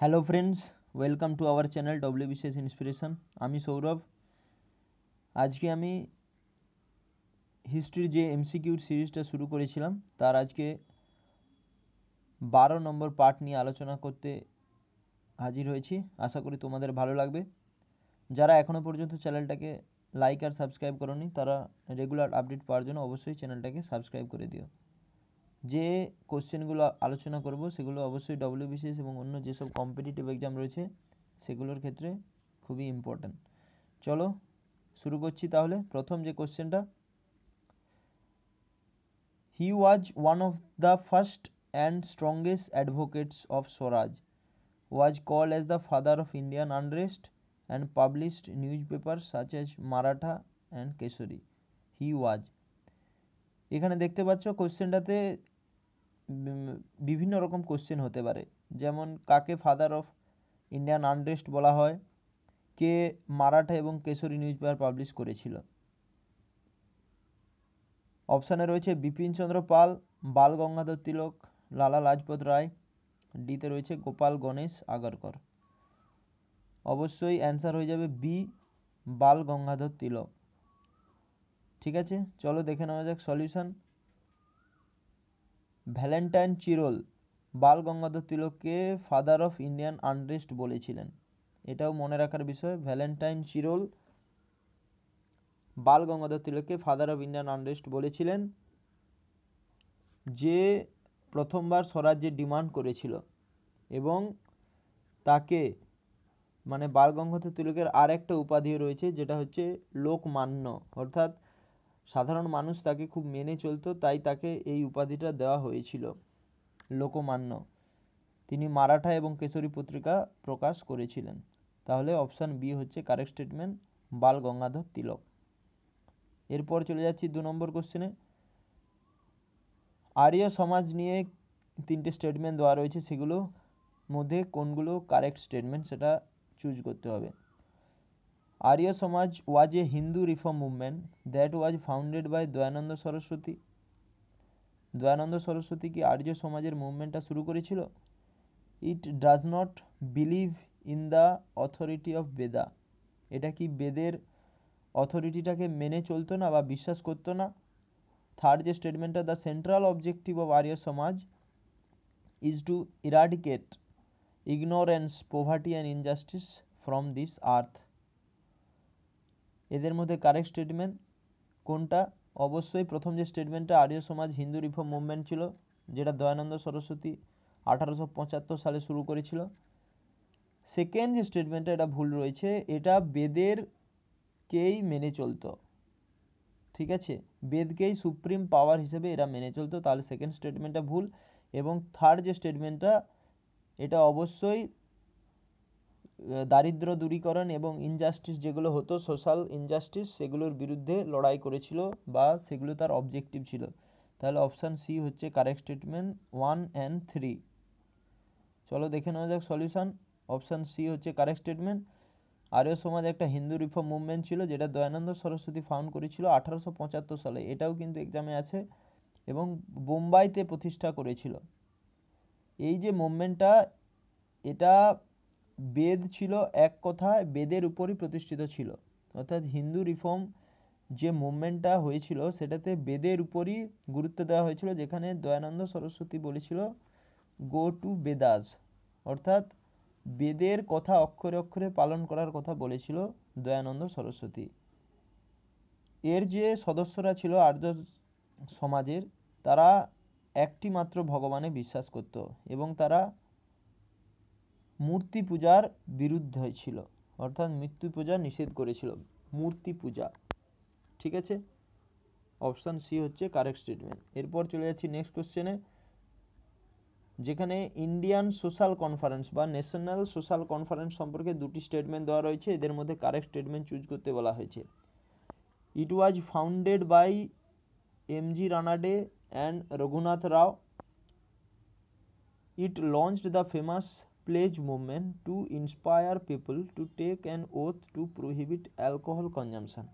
Hello friends, welcome to our channel WBCS inspiration. আমি সৌরভ। আজকে আমি হিস্ট্রির যে এমসিকিউর সিরিজটা শুরু করেছিলাম তার আজকে 12 নম্বর পার্ট নিয়ে আলোচনা করতে হাজির হয়েছি। আশা করি তোমাদের ভালো লাগবে। যারা এখনও পর্যন্ত চ্যানেলটাকে লাইক আর সাবস্ক্রাইব করোনি তারা রেগুলার আপডেট পাওয়ার জন্য অবশ্যই চ্যানেলটাকে সাবস্ক্রাইব করে দিও। যে কোশ্চেনগুলো আলোচনা করব সেগুলো অবশ্যই ডব্লিউবিসিএস এবং অন্য যেসব কম্পিটিটিভ এক্সাম রয়েছে সেগুলোর ক্ষেত্রে খুবই ইম্পর্ট্যান্ট। চলো শুরু করছি তাহলে। প্রথম যে কোশ্চেনটা, he was one of the first and strongest advocates of Swaraj, was called as the father of Indian unrest and published newspaper such as Maratha and Kesari. He was, এখানে দেখতে পাচ্ছ কোশ্চেনটাতে বিভিন্ন রকম কোশ্চেন হতে পারে, যেমন কাকে ফাদার অফ ইন্ডিয়ান আনরেস্ট বলা হয়, কে মারাঠা এবং কেশরী নিউজ পেপার পাবলিশ করেছিল। অপশানে রয়েছে বিপিন চন্দ্র পাল, বাল গঙ্গাধর তিলক, লালা লাজপত রায়, ডিতে রয়েছে গোপাল গণেশ আগরকর। অবশ্যই অ্যান্সার হয়ে যাবে বি, বাল গঙ্গাধর তিলক। ঠিক আছে, চলো দেখে নেওয়া যাক solution. Valentine Chirol Bal Gangadhar তিলককে ফাদার অফ ইন্ডিয়ান আনরেস্ট বলেছিলেন, এটাও মনে রাখার বিষয়। ভ্যালেন্টাইন চিরল বাল গঙ্গাধর তিলককে ফাদার অফ ইন্ডিয়ান আনরেস্ট বলেছিলেন, যে প্রথমবার স্বরাজ্যের ডিমান্ড করেছিল এবং তাকে মানে বাল গঙ্গাধর তিলকের আর একটা উপাধি রয়েছে যেটা হচ্ছে লোকমান্য, অর্থাৎ সাধারণ মানুষ তাকে খুব মেনে চলতো, তাই তাকে এই উপাধিটা দেওয়া হয়েছিল লোকমান্য। তিনি মারাঠা এবং কেশরী পত্রিকা প্রকাশ করেছিলেন। তাহলে অপশান বি হচ্ছে কারেক্ট স্টেটমেন্ট, বাল গঙ্গাধর তিলক। এরপর চলে যাচ্ছি 2 নম্বর কোশ্চেনে। আর্য সমাজ নিয়ে 3টে স্টেটমেন্ট দেওয়া রয়েছে, সেগুলো মধ্যে কোনগুলো কারেক্ট স্টেটমেন্ট সেটা চুজ করতে হবে। Arya Samaj was a Hindu reform movement that was founded by Dayanand Saraswati. Dayanand Saraswati কি আর্য সমাজের মুভমেন্টটা শুরু করেছিল? It does not believe in the authority of Veda, এটা কি বেদের অথরিটিটাকে মেনে চলতো না বা বিশ্বাস করতো না। থার্ড যে স্টেটমেন্টটা, দ্য সেন্ট্রাল অবজেক্টিভ অফ আর্য সমাজ is two eradicate ignorance poverty and injustice from this আর্থ। এদের মধ্যে কারেক্ট স্টেটমেন্ট কোনটা? অবশ্যই প্রথম যে স্টেটমেন্টটা, আর্য সমাজ হিন্দু রিফর্ম মুভমেন্ট ছিল যেটা দয়ানন্দ সরস্বতী 1875 সালে শুরু করেছিল। সেকেন্ড যে স্টেটমেন্টটা, এটা ভুল রয়েছে, এটা বেদেরকেই মেনে চলতো। ঠিক আছে, বেদকেই সুপ্রিম পাওয়ার হিসেবে এরা মেনে চলতো, তাহলে সেকেন্ড স্টেটমেন্টটা ভুল। এবং থার্ড যে স্টেটমেন্টটা, এটা অবশ্যই দারিদ্র দূরীকরণ এবং ইনজাস্টিস যেগুলো হতো, সোশ্যাল ইনজাস্টিস, সেগুলোর বিরুদ্ধে লড়াই করেছিল বা সেগুলো তার অবজেক্টিভ ছিল। তাহলে অপশান সি হচ্ছে কারেক্ট স্টেটমেন্ট 1 and 3। চলো দেখে নেওয়া যাক সলিউশন। অপশান সি হচ্ছে কারেক্ট স্টেটমেন্ট। আর্য সমাজ একটা হিন্দু রিফর্ম মুভমেন্ট ছিল যেটা দয়ানন্দ সরস্বতী ফাউন্ড করেছিল 1875 সালে, এটাও কিন্তু এক্সামে আছে, এবং বোম্বাইতে প্রতিষ্ঠা করেছিল। এই যে মুভমেন্টটা, এটা বেদ ছিল, এক কথায় বেদের উপরই প্রতিষ্ঠিত ছিল, অর্থাৎ হিন্দু রিফর্ম যে মুভমেন্টটা হয়েছিল সেটাতে বেদের উপরই গুরুত্ব দেওয়া হয়েছিল, যেখানে দয়ানন্দ সরস্বতী বলেছিল গো টু বেদাস, অর্থাৎ বেদের কথা অক্ষরে অক্ষরে পালন করার কথা বলেছিল দয়ানন্দ সরস্বতী। এর যে সদস্যরা ছিল আর্য সমাজের, তারা একটি মাত্র ভগবানে বিশ্বাস করত এবং তারা মূর্তি পূজার বিরুদ্ধে ছিল, অর্থাৎ মৃত্যু পূজা নিষেধ করেছিল, মূর্তি পূজা। ঠিক আছে, অপশান সি হচ্ছে কারেক্ট স্টেটমেন্ট। এরপর চলে যাচ্ছি নেক্সট কোশ্চেনে, যেখানে ইন্ডিয়ান সোশ্যাল কনফারেন্স বা ন্যাশনাল সোশ্যাল কনফারেন্স সম্পর্কে 2টি স্টেটমেন্ট দেওয়া রয়েছে, এদের মধ্যে কারেক্ট স্টেটমেন্ট চুজ করতে বলা হয়েছে। It was founded by M G. Ranade and Raghunath Rao. It launched the famous pledge movement to inspire people to take an oath to prohibit alcohol consumption.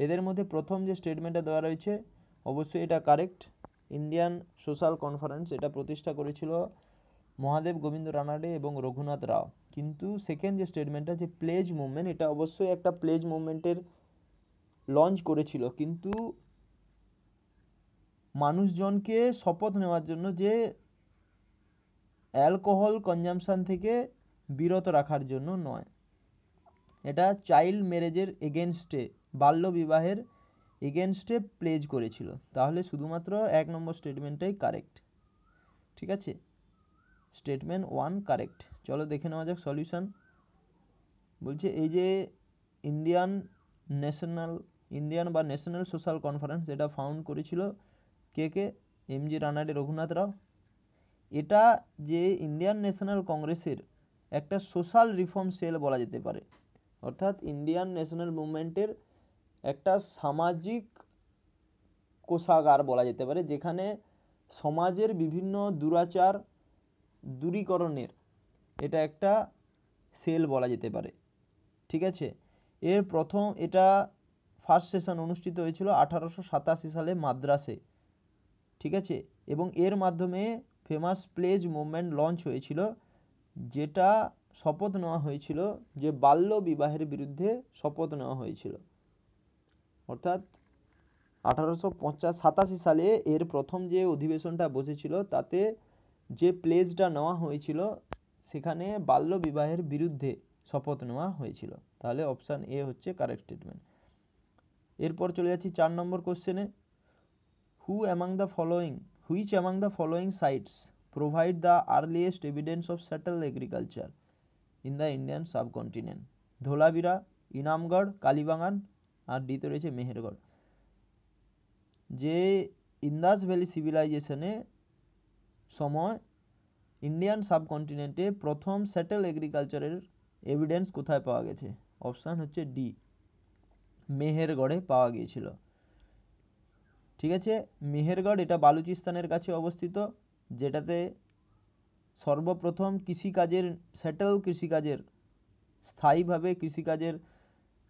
এদের মধ্যে প্রথম যে স্টেটমেন্টটা দেওয়া রয়েছে অবশ্যই এটা কারেক্ট। ইন্ডিয়ান সোশ্যাল কনফারেন্স এটা প্রতিষ্ঠা করেছিল মহাদেব গোবিন্দ রানাডে এবং রঘুনাথ রাও। কিন্তু সেকেন্ড যে স্টেটমেন্টটা, যে প্লেজ মুভমেন্ট, এটা অবশ্যই একটা প্লেজ মুভমেন্টের লঞ্চ করেছিল, কিন্তু মানুষজনকে শপথ নেওয়ার জন্য যে অ্যালকোহল কনজামশন থেকে বিরত রাখার জন্য নয়। এটা চাইল্ড ম্যারেজের এগেনস্টে, বাল্য বিবাহের এগেনস্টে প্লেজ করেছিল। তাহলে শুধুমাত্র 1 নম্বর স্টেটমেন্টটাই কারেক্ট। ঠিক আছে, স্টেটমেন্ট 1 কারেক্ট। চলো দেখে নেওয়া যাক সলিউশন। বলছে এই যে ইন্ডিয়ান বা ন্যাশনাল সোশ্যাল কনফারেন্স, যেটা ফাউন্ড করেছিল কে? এমজি রানাডে, রঘুনাথ রাও। এটা যে ইন্ডিয়ান ন্যাশনাল কংগ্রেসের একটা সোশ্যাল রিফর্ম সেল বলা যেতে পারে, অর্থাৎ ইন্ডিয়ান ন্যাশনাল মুভমেন্টের একটা সামাজিক কোষাগার বলা যেতে পারে, যেখানে সমাজের বিভিন্ন দুরাচার দূরীকরণের এটা একটা সেল বলা যেতে পারে। ঠিক আছে, এর প্রথম এটা ফার্স্ট সেশন অনুষ্ঠিত হয়েছিল 1887 সালে মাদ্রাসে। ঠিক আছে, এবং এর মাধ্যমে ফেমাস প্লেজ মুভমেন্ট লঞ্চ হয়েছিল, যেটা শপথ নেওয়া হয়েছিল যে বাল্য বিবাহের বিরুদ্ধে শপথ নেওয়া হয়েছিল। অর্থাৎ 1887 সালে এর প্রথম যে অধিবেশনটা বসেছিল, তাতে যে প্লেজটা নেওয়া হয়েছিল সেখানে বাল্য বিবাহের বিরুদ্ধে শপথ নেওয়া হয়েছিল। তাহলে অপশান এ হচ্ছে কারেক্ট স্টেটমেন্ট। এরপর চলে যাচ্ছি 4 নম্বর কোশ্চেনে। Which among the following sites provide the earliest evidence of settle agriculture in the Indian subcontinent? Dholavira, Inamgaon, Kalibangan, আর ডিতে রয়েছে মেহেরগড়। যে ইন্দাস ভ্যালি সিভিলাইজেশনে সময় ইন্ডিয়ান সাবকন্টিনেন্টে প্রথম সেটেল এগ্রিকালচারের এভিডেন্স কোথায় পাওয়া গেছে? অপশান হচ্ছে ডি, মেহেরগড়ে পাওয়া গিয়েছিল। ঠিক আছে, মেহেরগড় এটা বালুচিস্তানের কাছে অবস্থিত, যেটাতে সর্বপ্রথম কৃষিকাজের স্থায়ীভাবে কৃষিকাজের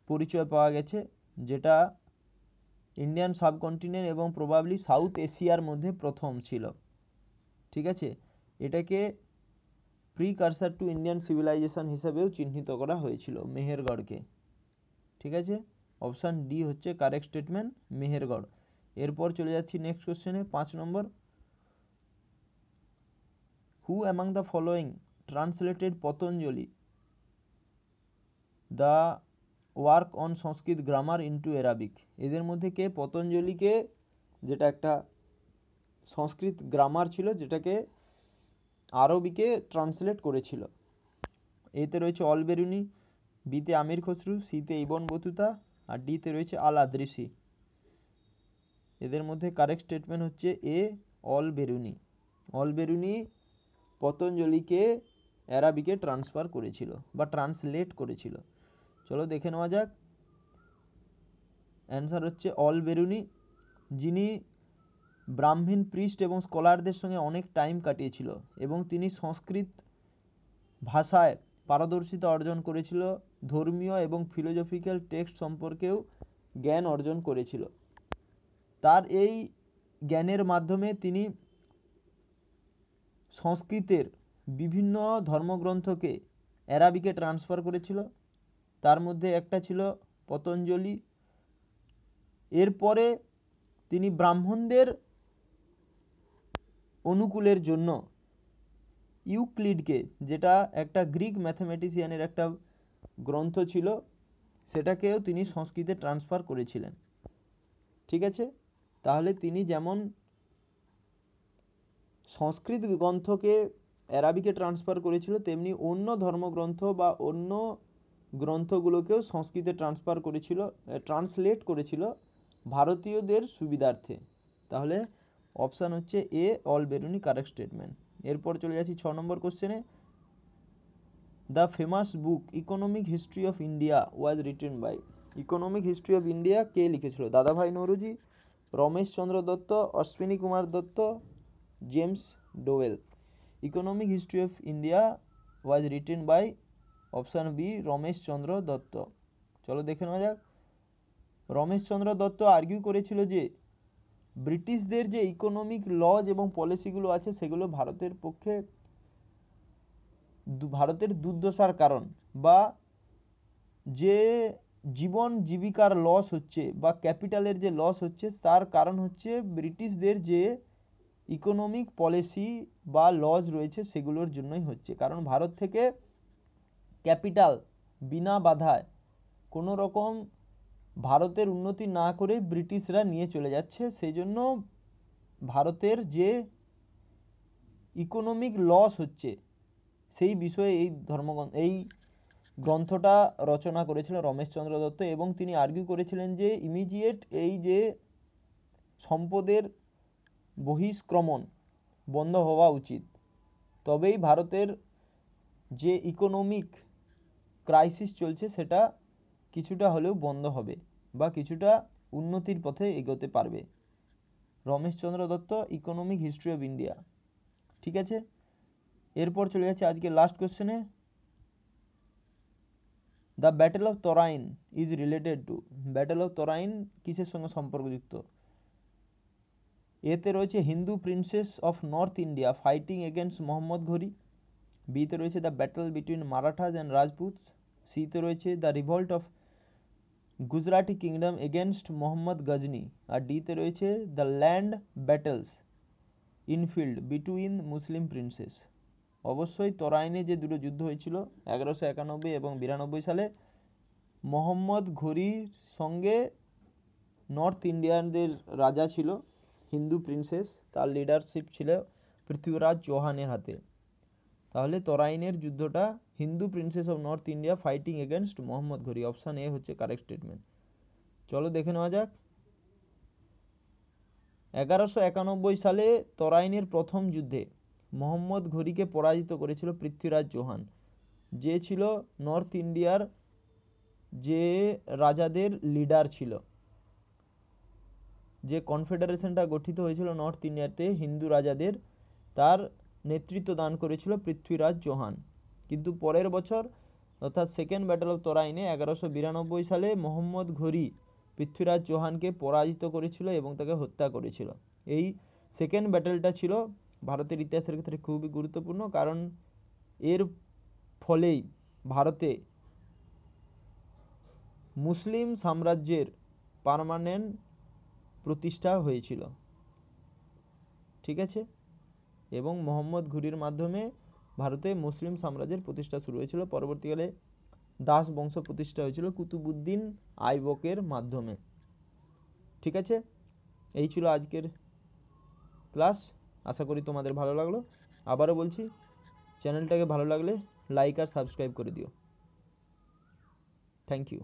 পরিচয় পাওয়া গেছে, যেটা ইন্ডিয়ান সাবকন্টিনেন্ট এবং প্রবাবলি সাউথ এশিয়ার মধ্যে প্রথম ছিল। ঠিক আছে, এটাকে প্রিকারসার টু ইন্ডিয়ান সিভিলাইজেশন হিসেবেও চিহ্নিত করা হয়েছিল মেহেরগড়কে। ঠিক আছে, অপশান ডি হচ্ছে কারেক্ট স্টেটমেন্ট, মেহেরগড়। এরপর চলে যাচ্ছি নেক্সট কোশ্চেনে, 5 নম্বর। Who among the following translated Patanjali the work on Sanskrit grammar into Arabic? এদের মধ্যে কে পতঞ্জলিকে, যেটা একটা সংস্কৃত গ্রামার ছিল, যেটাকে আরবিকে ট্রান্সলেট করেছিল? এতে রয়েছে অল বেরুনি, বিতে আমির খসরু, সিতে ইবন বতুতা, আর ডিতে রয়েছে আল আদরিসি। এদের মধ্যে কারেক্ট স্টেটমেন্ট হচ্ছে A, Al Biruni. Al Biruni পতঞ্জলিকে অ্যারাবিকে ট্রান্সফার করেছিল বা ট্রান্সলেট করেছিল। চলো দেখে নেওয়া যাক। অ্যান্সার হচ্ছে অল বেরুনি, যিনি ব্রাহ্মণ প্রিস্ট এবং স্কলারদের সঙ্গে অনেক টাইম কাটিয়েছিল এবং তিনি সংস্কৃত ভাষায় পারদর্শিতা অর্জন করেছিল, ধর্মীয় এবং ফিলোজফিক্যাল টেক্সট সম্পর্কেও জ্ঞান অর্জন করেছিল। তার এই জ্ঞানের মাধ্যমে তিনি সংস্কৃতের বিভিন্ন ধর্মগ্রন্থকে অ্যারাবিকে ট্রান্সফার করেছিল, তার মধ্যে একটা ছিল পতঞ্জলি। এরপরে তিনি ব্রাহ্মণদের অনুকূলের জন্য ইউক্লিডকে, যেটা একটা গ্রিক ম্যাথমেটিশিয়ানের একটা গ্রন্থ ছিল, সেটাকেও তিনি সংস্কৃতে ট্রান্সফার করেছিলেন। ঠিক আছে, তাহলে তিনি যেমন সংস্কৃত গ্রন্থকে অ্যারাবিকে ট্রান্সফার করেছিল, তেমনি অন্য ধর্মগ্রন্থ বা অন্য গ্রন্থগুলোকেও সংস্কৃতে ট্রান্সলেট করেছিল ভারতীয়দের সুবিধার্থে। তাহলে অপশান হচ্ছে A, Al Biruni correct statement. এরপর চলে যাচ্ছি 6 নম্বর কোশ্চেনে। The famous book economic history of India was written by? Economic history of India কে লিখেছিল? Dadabhai Naoroji, Romesh Chandra Dutt, Ashwini Kumar Dutt, James Doyle. Economic history of India was written by option B, Romesh Chandra Dutt. চলো দেখে নেওয়া যাক। রমেশ চন্দ্র দত্ত আর্গিউ করেছিল যে ব্রিটিশদের যে ইকোনমিক লজ এবং পলিসিগুলো আছে, সেগুলো ভারতের পক্ষে ভারতের দুর্দশার কারণ বা যে জীবন জীবিকার লস হচ্ছে বা ক্যাপিটালের যে লস হচ্ছে তার কারণ হচ্ছে ব্রিটিশদের যে ইকোনমিক পলিসি বা লজ রয়েছে সেগুলোর জন্যই হচ্ছে। কারণ ভারত থেকে ক্যাপিটাল বিনা বাধায় কোনো রকম ভারতের উন্নতি না করে ব্রিটিশরা নিয়ে চলে যাচ্ছে, সেই জন্য ভারতের যে ইকোনমিক লস হচ্ছে সেই বিষয়ে এই গ্রন্থটা রচনা করেছিলেন রমেশচন্দ্র দত্ত, এবং তিনি আর্গিউ করেছিলেন যে ইমিডিয়েট এই যে সম্পদের বহিষ্ক্রমণ বন্ধ হওয়া উচিত, তবেই ভারতের যে ইকোনমিক ক্রাইসিস চলছে সেটা কিছুটা হলেও বন্ধ হবে বা কিছুটা উন্নতির পথে এগোতে পারবে। Romesh Chandra Dutt, economic history of India. ঠিক আছে, এরপর চলে যাচ্ছে আজকে লাস্ট কোশ্চেনে। The battle of Tarain is related to, battle of Tarain কিসের সঙ্গে সম্পর্কযুক্ত? এতে রয়েছে Hindu princes of north India fighting against Mohammad Ghori, বিতে রয়েছে the battle between Marathas and Rajputs, সিতে রয়েছে the revolt of Gujarati kingdom against Mohammad Ghazni, আর ডিতে রয়েছে the land battles infield between Muslim princess. অবশ্যই তরাইনে যে দুটো যুদ্ধ হয়েছিল 1191 এবং 92 সালে, মোহাম্মদ ঘুরির সঙ্গে নর্থ ইন্ডিয়ানদের রাজা ছিল হিন্দু প্রিন্সেস, তার লিডারশিপ ছিল পৃথ্বীরাজ চৌহানের হাতে। তাহলে তরাইনের যুদ্ধটা Hindu princes of north India fighting against Mohammad ঘুরি, অপশান এ হচ্ছে কারেক্ট স্টেটমেন্ট। চলো দেখে নেওয়া যাক। 1191 সালে তরাইনের প্রথম যুদ্ধে মোহাম্মদ ঘুরিকে পরাজিত করেছিল পৃথ্বীরাজ চৌহান, যে ছিল নর্থ ইন্ডিয়ার যে রাজাদের লিডার ছিল। যে কনফেডারেশনটা গঠিত হয়েছিল নর্থ ইন্ডিয়াতে হিন্দু রাজাদের, তার নেতৃত্ব দান করেছিল পৃথ্বীরাজ চৌহান। কিন্তু পরের বছর অর্থাৎ সেকেন্ড ব্যাটল অফ তরাইনে 1192 সালে মোহাম্মদ ঘুরি পৃথ্বীরাজ চৌহানকে পরাজিত করেছিল এবং তাকে হত্যা করেছিল। এই সেকেন্ড ব্যাটেলটা ছিল ভারতের ইতিহাসের ক্ষেত্রে খুবই গুরুত্বপূর্ণ, কারণ এর ফলেই ভারতে মুসলিম সাম্রাজ্যের পার্মানেন্ট প্রতিষ্ঠা হয়েছিল। ঠিক আছে, এবং মোহাম্মদ ঘুরির মাধ্যমে ভারতে মুসলিম সাম্রাজ্যের প্রতিষ্ঠা শুরু হয়েছিল। পরবর্তীকালে দাস বংশ প্রতিষ্ঠা হয়েছিল কুতুবুদ্দিন আইবকের মাধ্যমে। ঠিক আছে, এই ছিল আজকের ক্লাস। আশা করি তোমাদের ভালো লাগলো। আবারও বলছি, চ্যানেলটাকে ভালো লাগলে লাইক আর সাবস্ক্রাইব করে দিও। Thank you.